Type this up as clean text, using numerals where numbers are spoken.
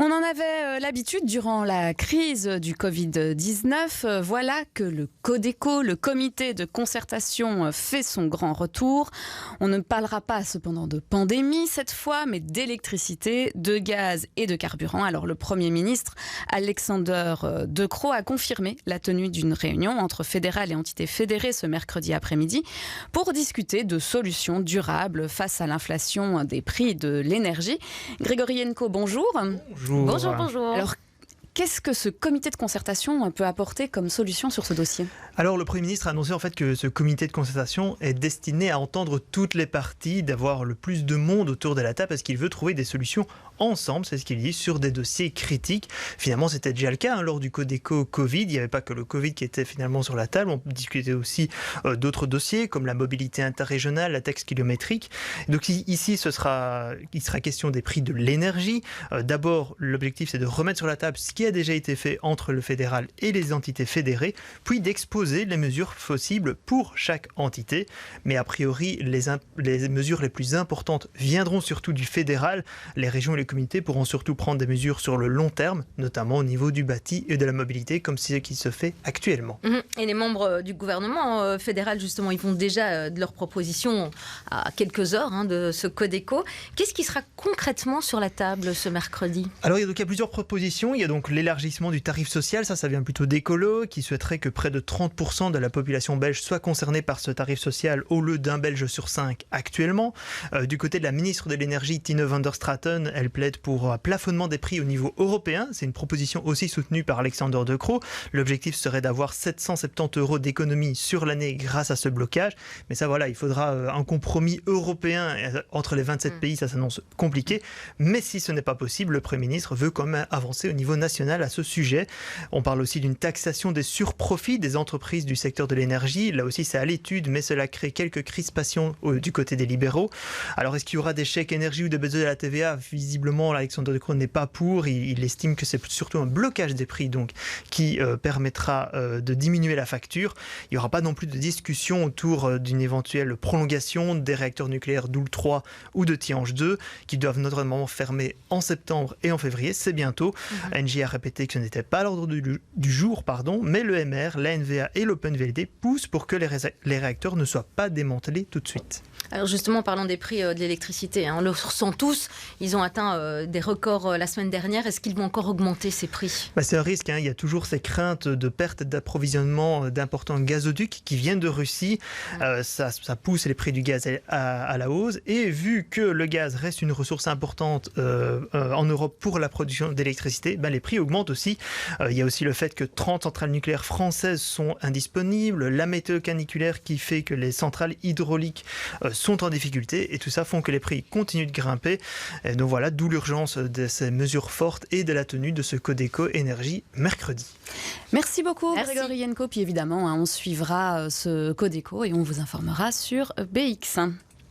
On en avait l'habitude durant la crise du Covid-19. Voilà que le Codeco, le comité de concertation, fait son grand retour. On ne parlera pas cependant de pandémie cette fois, mais d'électricité, de gaz et de carburant. Alors le Premier ministre Alexander De Croo a confirmé la tenue d'une réunion entre fédéral et entités fédérées ce mercredi après-midi pour discuter de solutions durables face à l'inflation des prix de l'énergie. Grégory Henco, bonjour. Bonjour. Bonjour. Alors, qu'est-ce que ce comité de concertation peut apporter comme solution sur ce dossier ? Alors, le Premier ministre a annoncé en fait que ce comité de concertation est destiné à entendre toutes les parties, d'avoir le plus de monde autour de la table parce qu'il veut trouver des solutions ensemble, c'est ce qu'il dit, sur des dossiers critiques. Finalement, c'était déjà le cas lors du Codeco Covid. Il n'y avait pas que le Covid qui était finalement sur la table. On discutait aussi d'autres dossiers comme la mobilité interrégionale, la taxe kilométrique. Donc ici, il sera question des prix de l'énergie. D'abord, l'objectif, c'est de remettre sur la table ce qui a déjà été fait entre le fédéral et les entités fédérées, puis d'exposer les mesures possibles pour chaque entité. Mais a priori, les mesures les plus importantes viendront surtout du fédéral. Les régions et les communautés pourront surtout prendre des mesures sur le long terme, notamment au niveau du bâti et de la mobilité, comme c'est ce qui se fait actuellement. Et les membres du gouvernement fédéral, justement, ils font déjà de leurs propositions à quelques heures de ce Codeco. Qu'est-ce qui sera concrètement sur la table ce mercredi ? Alors, il y a plusieurs propositions. Il y a donc l'élargissement du tarif social, ça vient plutôt d'Ecolo, qui souhaiterait que près de 30% de la population belge soit concernée par ce tarif social au lieu d'un Belge sur 5 actuellement. Du côté de la ministre de l'énergie, Tine van der Straten, elle plaide pour un plafonnement des prix au niveau européen. C'est une proposition aussi soutenue par Alexander De Croo. L'objectif serait d'avoir 770 € d'économie sur l'année grâce à ce blocage. Mais ça, voilà, il faudra un compromis européen entre les 27 pays. Ça s'annonce compliqué. Mais si ce n'est pas possible, le Premier ministre veut quand même avancer au niveau national à ce sujet. On parle aussi d'une taxation des surprofits des entreprises du secteur de l'énergie. Là aussi, c'est à l'étude, mais cela crée quelques crispations du côté des libéraux. Alors, est-ce qu'il y aura des chèques énergie ou des baisses de la TVA ? Visiblement, Alexander De Croo n'est pas pour. Il estime que c'est surtout un blocage des prix donc, qui permettra de diminuer la facture. Il n'y aura pas non plus de discussion autour d'une éventuelle prolongation des réacteurs nucléaires Doel 3 ou de Tihange 2 qui doivent notamment fermer en septembre et en février. C'est bientôt. Engie a répété que ce n'était pas à l'ordre du jour, mais le MR, la NVA et l'OpenVLD poussent pour que les réacteurs ne soient pas démantelés tout de suite. Alors justement, parlons des prix de l'électricité. On le ressent tous. Ils ont atteint des records la semaine dernière. Est-ce qu'ils vont encore augmenter ces prix ? C'est un risque. Il y a toujours ces craintes de perte d'approvisionnement d'importants gazoducs qui viennent de Russie. Ça pousse les prix du gaz à la hausse. Et vu que le gaz reste une ressource importante en Europe pour la production d'électricité, les prix augmentent aussi. Il y a aussi le fait que 30 centrales nucléaires françaises sont indisponibles. La météo caniculaire qui fait que les centrales hydrauliques sont en difficulté. Et tout ça font que les prix continuent de grimper. Et donc voilà, d'où l'urgence de ces mesures fortes et de la tenue de ce Codeco Énergie mercredi. Merci beaucoup Grégory Henco. Puis évidemment, on suivra ce Codeco et on vous informera sur BX.